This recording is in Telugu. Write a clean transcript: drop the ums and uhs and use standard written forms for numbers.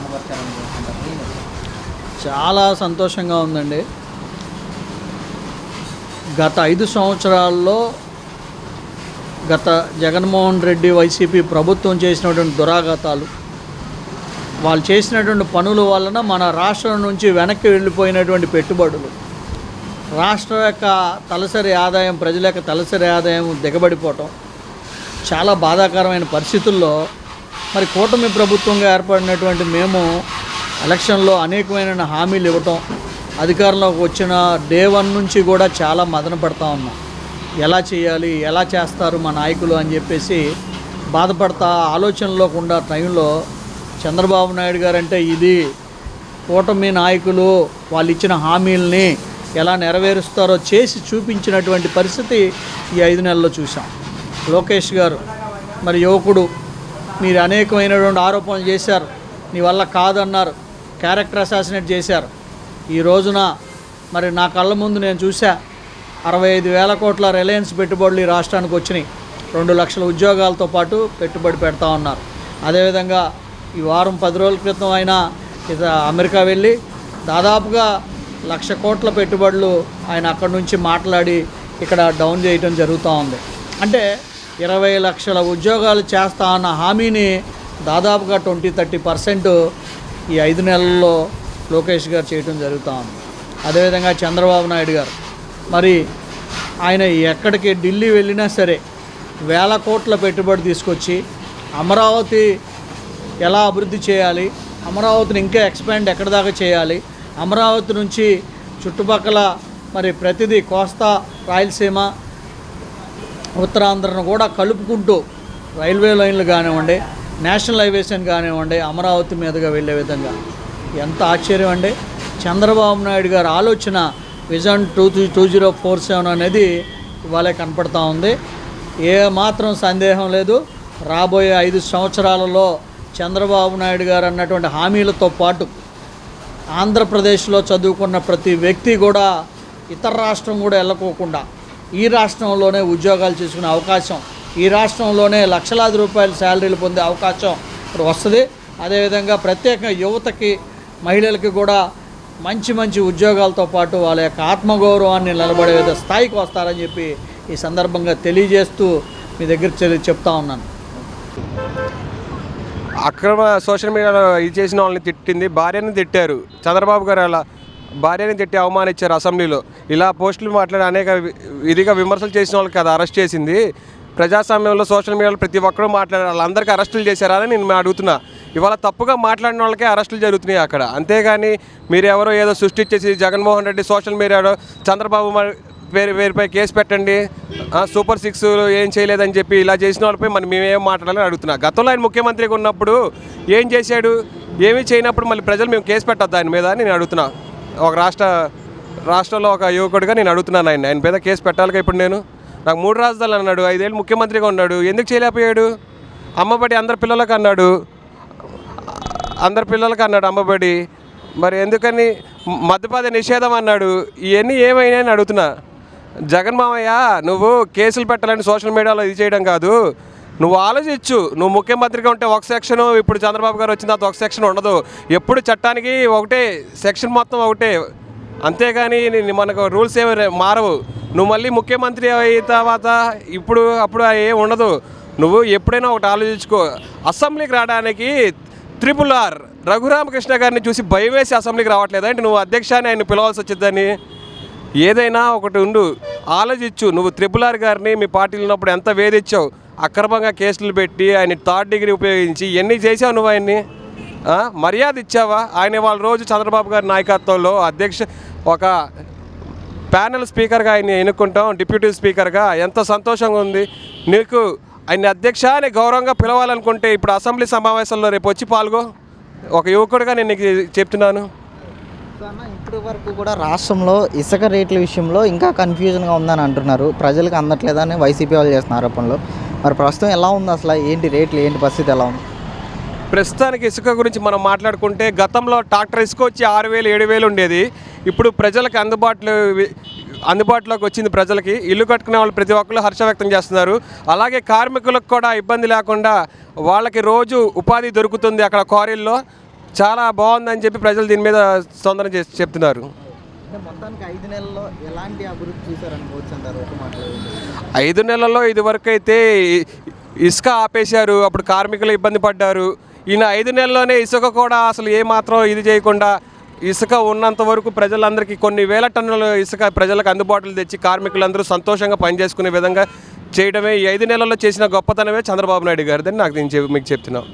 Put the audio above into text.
కనబరిచారనుకుంటున్నారు? చాలా సంతోషంగా ఉందండి. గత 5 సంవత్సరాల్లో గత జగన్మోహన్ రెడ్డి వైసీపీ ప్రభుత్వం చేసినటువంటి దురాఘాతాలు, వాళ్ళు చేసినటువంటి పనుల వలన మన రాష్ట్రం నుంచి వెనక్కి వెళ్ళిపోయినటువంటి పెట్టుబడులు, రాష్ట్రం యొక్క తలసరి ఆదాయం, ప్రజల యొక్క తలసరి ఆదాయం దిగబడిపోవటం చాలా బాధాకరమైన పరిస్థితుల్లో మరి కూటమి ప్రభుత్వంగా ఏర్పడినటువంటి మేము ఎలక్షన్లో అనేకమైన హామీలు ఇవ్వటం, అధికారంలోకి వచ్చిన డే 1 నుంచి కూడా చాలా మదన పడతా ఉన్నాం. ఎలా చేయాలి, ఎలా చేస్తారు మా నాయకులు అని చెప్పేసి బాధపడతా ఆలోచనలో ఉన్న టైంలో చంద్రబాబు నాయుడు గారు అంటే ఇది కూటమి నాయకులు వాళ్ళు ఇచ్చిన హామీలని ఎలా నెరవేరుస్తారో చేసి చూపించినటువంటి పరిస్థితి ఈ 5 నెలల్లో చూసాం. లోకేష్ గారు మరి యువకుడు, మీరు అనేకమైనటువంటి ఆరోపణలు చేశారు, నీ వల్ల కాదన్నారు, క్యారెక్టర్ అసాసినేట్ చేశారు. ఈ రోజున మరి నా కళ్ళ ముందు నేను చూసా 65,000 కోట్ల రిలయన్స్ పెట్టుబడులు ఈ రాష్ట్రానికి వచ్చినాయి. 2 లక్షల ఉద్యోగాలతో పాటు పెట్టుబడి పెడతా ఉన్నారు. అదేవిధంగా ఈ వారం 10 రోజుల క్రితం ఆయన అమెరికా వెళ్ళి దాదాపుగా 1,00,000 కోట్ల పెట్టుబడులు ఆయన అక్కడి నుంచి మాట్లాడి ఇక్కడ డౌన్ చేయటం జరుగుతూ ఉంది. అంటే 20 లక్షల ఉద్యోగాలు చేస్తా అన్న హామీని దాదాపుగా 20-30% ఈ 5 నెలల్లో లోకేష్ గారు చేయటం జరుగుతూ ఉంది. అదేవిధంగా చంద్రబాబు నాయుడు గారు మరి ఆయన ఎక్కడికి ఢిల్లీ వెళ్ళినా సరే 1,000 కోట్ల పెట్టుబడి తీసుకొచ్చి అమరావతి ఎలా అభివృద్ధి చేయాలి, అమరావతిని ఇంకా ఎక్స్పాండ్ ఎక్కడి దాకా చేయాలి, అమరావతి నుంచి చుట్టుపక్కల మరి ప్రతిదీ కోస్తా, రాయలసీమ, ఉత్తరాంధ్రను కూడా కలుపుకుంటూ రైల్వే లైన్లు కానివ్వండి, నేషనల్ హైవేస్ అని కానివ్వండి, అమరావతి మీదుగా వెళ్ళే విధంగా ఎంత ఆశ్చర్యం అండి. చంద్రబాబు నాయుడు గారి ఆలోచన విజన్ 2047 అనేది ఇవాళే కనపడతా ఉంది. ఏ మాత్రం సందేహం లేదు, రాబోయే 5 సంవత్సరాలలో చంద్రబాబు నాయుడు గారు అన్నటువంటి హామీలతో పాటు ఆంధ్రప్రదేశ్లో చదువుకున్న ప్రతి వ్యక్తి కూడా ఇతర రాష్ట్రం కూడా వెళ్ళకోకుండా ఈ రాష్ట్రంలోనే ఉద్యోగాలు చేసుకునే అవకాశం, ఈ రాష్ట్రంలోనే లక్షలాది రూపాయల శాలరీలు పొందే అవకాశం ఇప్పుడు వస్తుంది. అదేవిధంగా ప్రత్యేకంగా యువతకి, మహిళలకి కూడా మంచి మంచి ఉద్యోగాలతో పాటు వాళ్ళ యొక్క ఆత్మగౌరవాన్ని నిలబడే స్థాయికి వస్తారని చెప్పి ఈ సందర్భంగా తెలియజేస్తూ మీ దగ్గర చెప్తా ఉన్నాను. అక్రమ సోషల్ మీడియాలో ఇది చేసిన వాళ్ళని తిట్టింది, భార్యని తిట్టారు. చంద్రబాబు గారు అలా భార్యని తిట్టి అవమానించారు అసెంబ్లీలో. ఇలా పోస్టులు మాట్లాడి అనేక ఇదిగా విమర్శలు చేసిన వాళ్ళకి అది అరెస్ట్ చేసింది. ప్రజాస్వామ్యంలో సోషల్ మీడియాలో ప్రతి ఒక్కరూ మాట్లాడారు, వాళ్ళందరికీ అరెస్టులు చేశారా అని నేను అడుగుతున్నా. ఇవాళ తప్పుగా మాట్లాడిన వాళ్ళకే అరెస్టులు జరుగుతున్నాయి అక్కడ. అంతేగాని మీరు ఎవరో ఏదో సృష్టించేసి జగన్మోహన్ రెడ్డి సోషల్ మీడియాలో చంద్రబాబు వేరుపై కేసు పెట్టండి, సూపర్ 6 ఏం చేయలేదని చెప్పి ఇలా చేసిన వాళ్ళపై మనం మేమేం మాట్లాడాలని అడుగుతున్నా. గతంలో ఆయన ముఖ్యమంత్రిగా ఉన్నప్పుడు ఏం చేశాడు, ఏమీ చేయనప్పుడు మళ్ళీ ప్రజలు మేము కేసు పెట్టొద్దు ఆయన మీద అని నేను అడుగుతున్నా. ఒక రాష్ట్రంలో ఒక యువకుడిగా నేను అడుగుతున్నాను ఆయన మీద కేసు పెట్టాలిగా. ఇప్పుడు నాకు 3 రాజధానులు అన్నాడు, 5 ఏళ్ళు ముఖ్యమంత్రిగా ఉన్నాడు, ఎందుకు చేయలేకపోయాడు? అమ్మబడి అందరి పిల్లలకు అన్నాడు అమ్మబడి, మరి ఎందుకని మద్యపాన నిషేధం అన్నాడు? ఇవన్నీ ఏమైనా అని అడుగుతున్నా. జగన్ మామయ్య, నువ్వు కేసులు పెట్టాలని సోషల్ మీడియాలో ఇది చేయడం కాదు, నువ్వు ఆలోచించు. నువ్వు ముఖ్యమంత్రిగా ఉంటే ఒక సెక్షను, ఇప్పుడు చంద్రబాబు గారు వచ్చిన తర్వాత ఒక సెక్షన్ ఉండదు. ఎప్పుడు చట్టానికి ఒకటే సెక్షన్, మొత్తం ఒకటే. అంతేగాని మనకు రూల్స్ ఏమి మారవు. నువ్వు మళ్ళీ ముఖ్యమంత్రి అయిన తర్వాత అప్పుడు ఏం ఉండదు. నువ్వు ఎప్పుడైనా ఒకటి ఆలోచించుకో. అసెంబ్లీకి రావడానికి RRR రఘురామకృష్ణ గారిని చూసి భయం వేసి అసెంబ్లీకి రావట్లేదా అంటే నువ్వు అధ్యక్షాన్ని ఆయన పిలవాల్సి వచ్చిందని? ఏదైనా ఒకటి ఉండు, ఆలోచించు. నువ్వు RRR గారిని మీ పార్టీలో ఉన్నప్పుడు ఎంత వేధించావు, అక్రమంగా కేసులు పెట్టి ఆయన 3rd డిగ్రీ ఉపయోగించి ఎన్ని చేసావు నువ్వు? ఆయన్ని మర్యాద ఇచ్చావా? ఆయన వాళ్ళ రోజు చంద్రబాబు గారి నాయకత్వంలో ఒక ప్యానెల్ స్పీకర్గా ఆయన ఎన్నుకుంటాం, డిప్యూటీ స్పీకర్గా. ఎంత సంతోషంగా ఉంది నీకు. ఆయన అధ్యక్ష అని గౌరవంగా పిలవాలనుకుంటే ఇప్పుడు అసెంబ్లీ సమావేశాల్లో రేపు వచ్చి పాల్గో. ఒక యువకుడిగా నేను నీకు చెప్తున్నాను. ఇప్పటి వరకు కూడా రాష్ట్రంలో ఇసుక రేట్ల విషయంలో ఇంకా కన్ఫ్యూజన్గా ఉందని అంటున్నారు, ప్రజలకు అందట్లేదని వైసీపీ వాళ్ళు చేస్తున్న ఆరోపణలు. మరి ప్రస్తుతం ఎలా ఉంది అసలు, ఏంటి రేట్లు, ఏంటి పరిస్థితి ఎలా ఉంది? ప్రస్తుతానికి ఇసుక గురించి మనం మాట్లాడుకుంటే గతంలో ట్రాక్టర్ ఇసుక వచ్చి 6,000 7,000 ఉండేది. ఇప్పుడు ప్రజలకు అందుబాటులోకి వచ్చింది. ప్రజలకి ఇల్లు కట్టుకునే వాళ్ళు ప్రతి ఒక్కరు హర్ష వ్యక్తం చేస్తున్నారు. అలాగే కార్మికులకు కూడా ఇబ్బంది లేకుండా వాళ్ళకి రోజు ఉపాధి దొరుకుతుంది అక్కడ క్వారీల్లో. చాలా బాగుందని చెప్పి ప్రజలు దీని మీద తొందర చేసి చెప్తున్నారు. అంటే మొత్తానికి 5 నెలల్లో ఎలాంటి అభివృద్ధి చూసారనుకోవచ్చు అంటారు ఒక మాటలో? 5 నెలల్లో ఇదివరకు అయితే ఇసుక ఆపేశారు, అప్పుడు కార్మికులు ఇబ్బంది పడ్డారు. ఈయన 5 నెలల్లోనే ఇసుక కూడా అసలు ఏమాత్రం ఇది చేయకుండా ఇసుక ఉన్నంత వరకు ప్రజలందరికీ కొన్ని వేల టన్నుల ఇసుక ప్రజలకు అందుబాటులో తెచ్చి కార్మికులందరూ సంతోషంగా పనిచేసుకునే విధంగా చేయడమే ఈ 5 నెలల్లో చేసిన గొప్పతనమే చంద్రబాబు నాయుడు గారిదని నాకు మీకు చెప్తున్నాను.